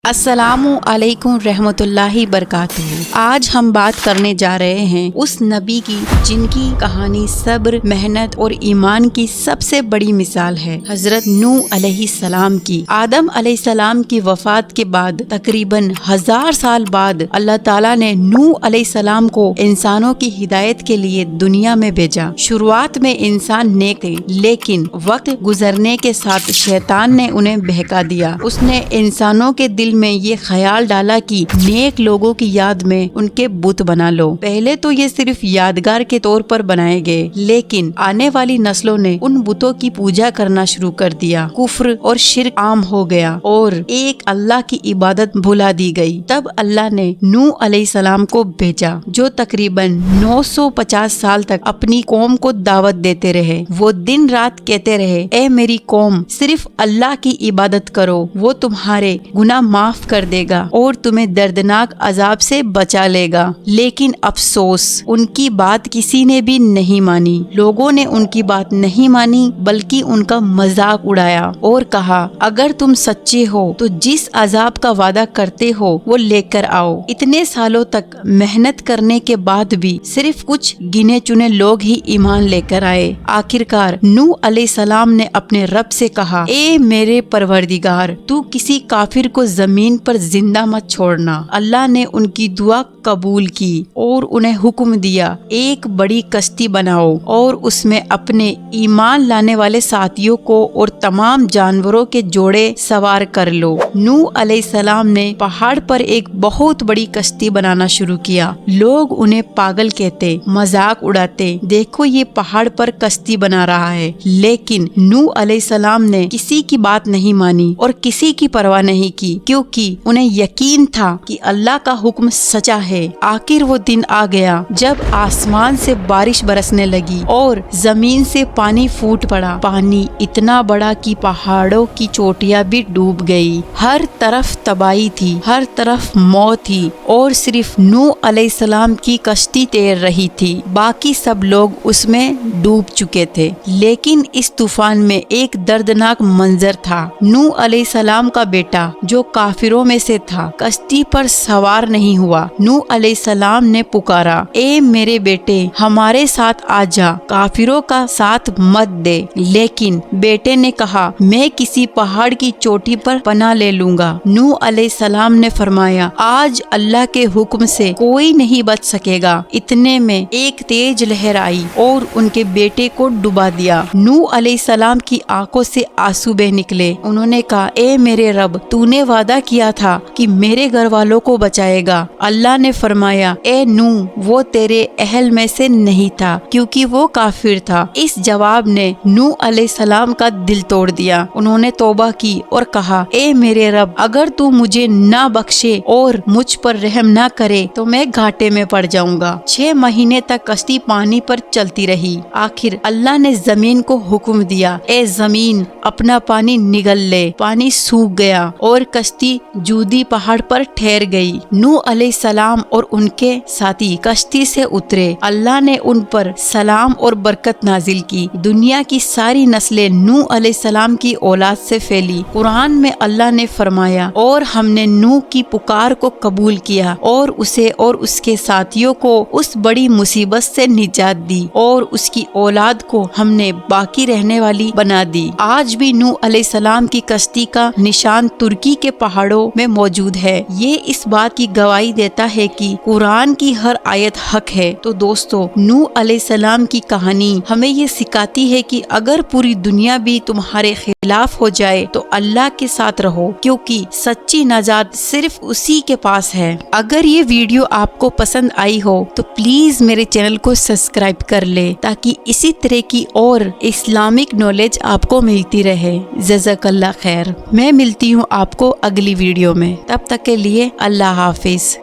अस्सलामु अलैकुम रहमतुल्लाहि बरकातुहू। आज हम बात करने जा रहे हैं उस नबी की जिनकी कहानी सब्र, मेहनत और ईमान की सबसे बड़ी मिसाल है, हजरत नूह अलैहिस्सलाम की। आदम अलैहिस्सलाम की वफात के बाद तकरीबन 1000 साल बाद अल्लाह ताला ने नूह अलैहिस्सलाम को इंसानों की हिदायत के लिए दुनिया में भेजा। शुरुआत में इंसान नेक थे, लेकिन वक्त गुजरने के साथ शैतान ने उन्हें बहका दिया। उसने इंसानों के दिल में ये ख्याल डाला कि नेक लोगों की याद में उनके बुत बना लो। पहले तो ये सिर्फ यादगार के तौर पर बनाए गए, लेकिन आने वाली नस्लों ने उन बुतों की पूजा करना शुरू कर दिया। कुफ्र और शिर्क आम हो गया और एक अल्लाह की इबादत भुला दी गई। तब अल्लाह ने नूह अलैहिस्सलाम को भेजा, जो तकरीबन 950 साल तक अपनी कौम को दावत देते रहे। वो दिन रात कहते रहे, ए मेरी कौम, सिर्फ अल्लाह की इबादत करो, वो तुम्हारे गुनाह माफ कर देगा और तुम्हें दर्दनाक अजाब से बचा लेगा। लेकिन अफसोस, उनकी बात किसी ने भी नहीं मानी। लोगों ने उनकी बात नहीं मानी, बल्कि उनका मजाक उड़ाया और कहा, अगर तुम सच्चे हो तो जिस अजाब का वादा करते हो वो लेकर आओ। इतने सालों तक मेहनत करने के बाद भी सिर्फ कुछ गिने चुने लोग ही ईमान लेकर आए। आखिरकार नूह अलैहिस्सलाम ने अपने रब से कहा, ए मेरे परवरदिगार, तू किसी काफिर को जमीन पर जिंदा मत छोड़ना। अल्लाह ने उनकी दुआ कबूल की और उन्हें हुक्म दिया, एक बड़ी कश्ती बनाओ और उसमें अपने ईमान लाने वाले साथियों को और तमाम जानवरों के जोड़े सवार कर लो। नूह अलैहिस्सलाम ने पहाड़ पर एक बहुत बड़ी कश्ती बनाना शुरू किया। लोग उन्हें पागल कहते, मजाक उड़ाते, देखो ये पहाड़ पर कश्ती बना रहा है। लेकिन नूह अलैहिस्सलाम ने किसी की बात नहीं मानी और किसी की परवाह नहीं की, क्योंकि उन्हें यकीन था कि अल्लाह का हुक्म सच्चा है। आखिर वो दिन आ गया जब आसमान से बारिश बरसने लगी और जमीन से पानी फूट पड़ा। पानी इतना बड़ा कि पहाड़ों की चोटियां भी डूब गई। हर तरफ तबाही थी, हर तरफ मौत थी और सिर्फ नूह अलैहिस्सलाम की कश्ती तैर रही थी। बाकी सब लोग उसमें डूब चुके थे। लेकिन इस तूफान में एक दर्दनाक मंजर था। नूह अलैहिस्सलाम का बेटा, जो काफिरों में से था, कश्ती पर सवार नहीं हुआ। नूह अलैहिस्सलाम ने पुकारा, ए मेरे बेटे, हमारे साथ आजा, काफिरों का साथ मत दे। लेकिन बेटे ने कहा, मैं किसी पहाड़ की चोटी पर पनाह ले लूंगा। नूह अलैहिस्सलाम ने फरमाया, आज अल्लाह के हुक्म से कोई नहीं बच सकेगा। इतने में एक तेज लहर आई और उनके बेटे को डुबा दिया। नूह अलैहिस्सलाम की आंखों से आंसू बह निकले। उन्होंने कहा, ए मेरे रब, तूने वादा किया था कि मेरे घर वालों को बचाएगा। अल्लाह ने फरमाया, ए नूह, वो तेरे अहल में से नहीं था, क्योंकि वो काफिर था। इस जवाब ने नूह अलैहिस्सलाम का दिल तोड़ दिया। उन्होंने तौबा की और कहा, ए मेरे रब, अगर तू मुझे ना बख्शे और मुझ पर रहम ना करे तो मैं घाटे में पड़ जाऊंगा। 6 महीने तक कश्ती पानी पर चलती रही। आखिर अल्लाह ने जमीन को हुक्म दिया, ए जमीन, अपना पानी निगल ले। पानी सूख गया और कश्ती जूदी पहाड़ पर ठहर गई। नूह अलैहिस्सलाम और उनके साथी कश्ती से उतरे। अल्लाह ने उन पर सलाम और बरकत नाजिल की। दुनिया की सारी नस्लें नूह अलैहिस्सलाम की औलाद से फैली। कुरान में अल्लाह ने फरमाया, और हमने नूह की पुकार को कबूल किया और उसे और उसके साथियों को उस बड़ी मुसीबत से निजात दी और उसकी औलाद को हमने बाकी रहने वाली बना दी। आज भी नूह अलैहिस्सलाम की कश्ती का निशान तुर्की के पहाड़ों में मौजूद है। ये इस बात की गवाही देता है कि कुरान की हर आयत हक है। तो दोस्तों, नूह अलैहिस्सलाम की कहानी हमें ये सिखाती है कि अगर पूरी दुनिया भी तुम्हारे खिलाफ हो जाए तो अल्लाह के साथ रहो, क्योंकि सच्ची नजात सिर्फ उसी के पास है। अगर ये वीडियो आपको पसंद आई हो तो प्लीज मेरे चैनल को सब्सक्राइब कर ले, ताकि इसी तरह की और इस्लामिक नॉलेज आपको मिलती रहे। जज़ाकल्लाह खैर। मैं मिलती हूँ आपको अगली वीडियो में। तब तक के लिए अल्लाह हाफिज।